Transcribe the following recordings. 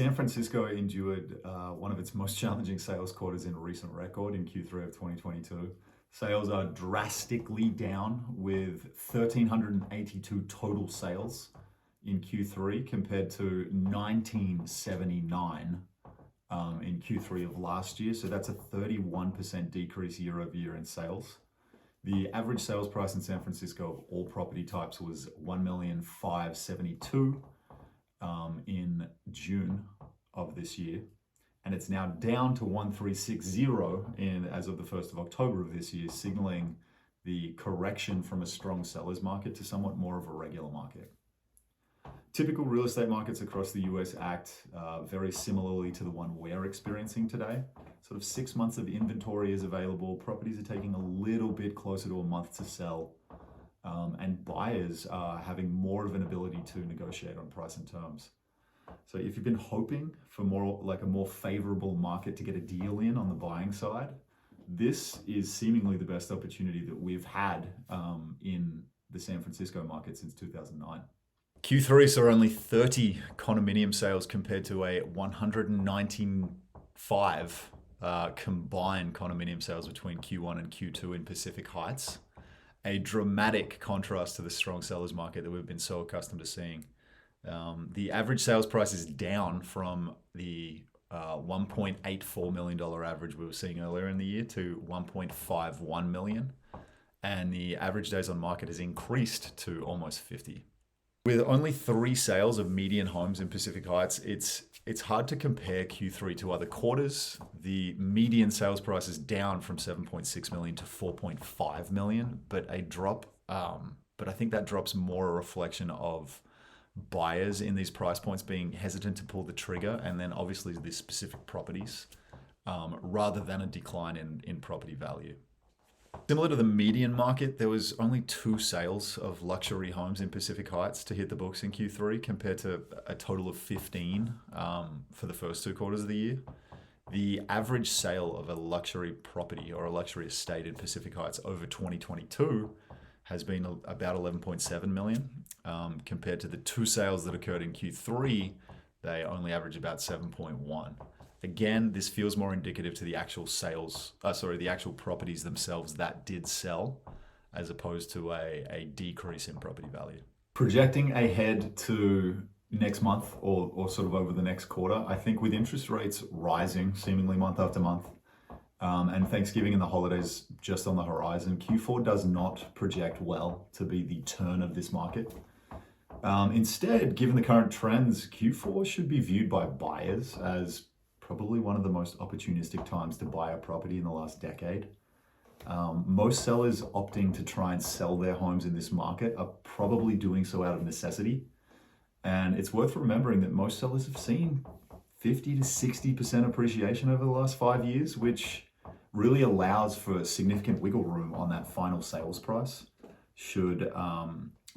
San Francisco endured one of its most challenging sales quarters in recent record in Q3 of 2022. Sales are drastically down with 1,382 total sales in Q3 compared to 1979 in Q3 of last year. So that's a 31% decrease year over year in sales. The average sales price in San Francisco of all property types was $1,572,000 in June of this year, and it's now down to 1,360 as of the 1st of October of this year, signaling the correction from a strong seller's market to somewhat more of a regular market. Typical real estate markets across the US act very similarly to the one we're experiencing today. Sort of 6 months of inventory is available. Properties are taking a little bit closer to a month to sell. And buyers are having more of an ability to negotiate on price and terms. So if you've been hoping for a more favorable market to get a deal in on the buying side, this is seemingly the best opportunity that we've had in the San Francisco market since 2009. Q3 saw only 30 condominium sales compared to a 195 combined condominium sales between Q1 and Q2 in Pacific Heights. A dramatic contrast to the strong sellers market that we've been so accustomed to seeing. The average sales price is down from the $1.84 million average we were seeing earlier in the year to $1.51 million. And the average days on market has increased to almost 50. With only 3 sales of median homes in Pacific Heights, it's hard to compare Q3 to other quarters. The median sales price is down from 7.6 million to 4.5 million, but a drop. But I think that drop's more a reflection of buyers in these price points being hesitant to pull the trigger, and then obviously the specific properties, rather than a decline in property value. Similar to the median market, there was only 2 sales of luxury homes in Pacific Heights to hit the books in Q3 compared to a total of 15 for the first 2 quarters of the year. The average sale of a luxury property or a luxury estate in Pacific Heights over 2022 has been about 11.7 million. Compared to the 2 sales that occurred in Q3, they only average about 7.1. Again, this feels more indicative to the actual the actual properties themselves that did sell, as opposed to a decrease in property value. Projecting ahead to next month or sort of over the next quarter, I think with interest rates rising seemingly month after month, and Thanksgiving and the holidays just on the horizon, Q4 does not project well to be the turn of this market. Instead, given the current trends, Q4 should be viewed by buyers as probably one of the most opportunistic times to buy a property in the last decade. Most sellers opting to try and sell their homes in this market are probably doing so out of necessity. And it's worth remembering that most sellers have seen 50 to 60% appreciation over the last 5 years, which really allows for significant wiggle room on that final sales price should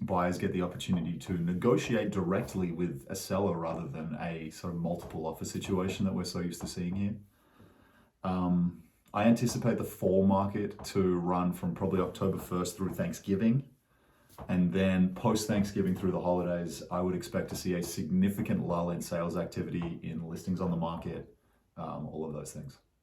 buyers get the opportunity to negotiate directly with a seller rather than a sort of multiple offer situation that we're so used to seeing here. I anticipate the fall market to run from probably October 1st through Thanksgiving. And then post-Thanksgiving through the holidays, I would expect to see a significant lull in sales activity, in listings on the market, all of those things.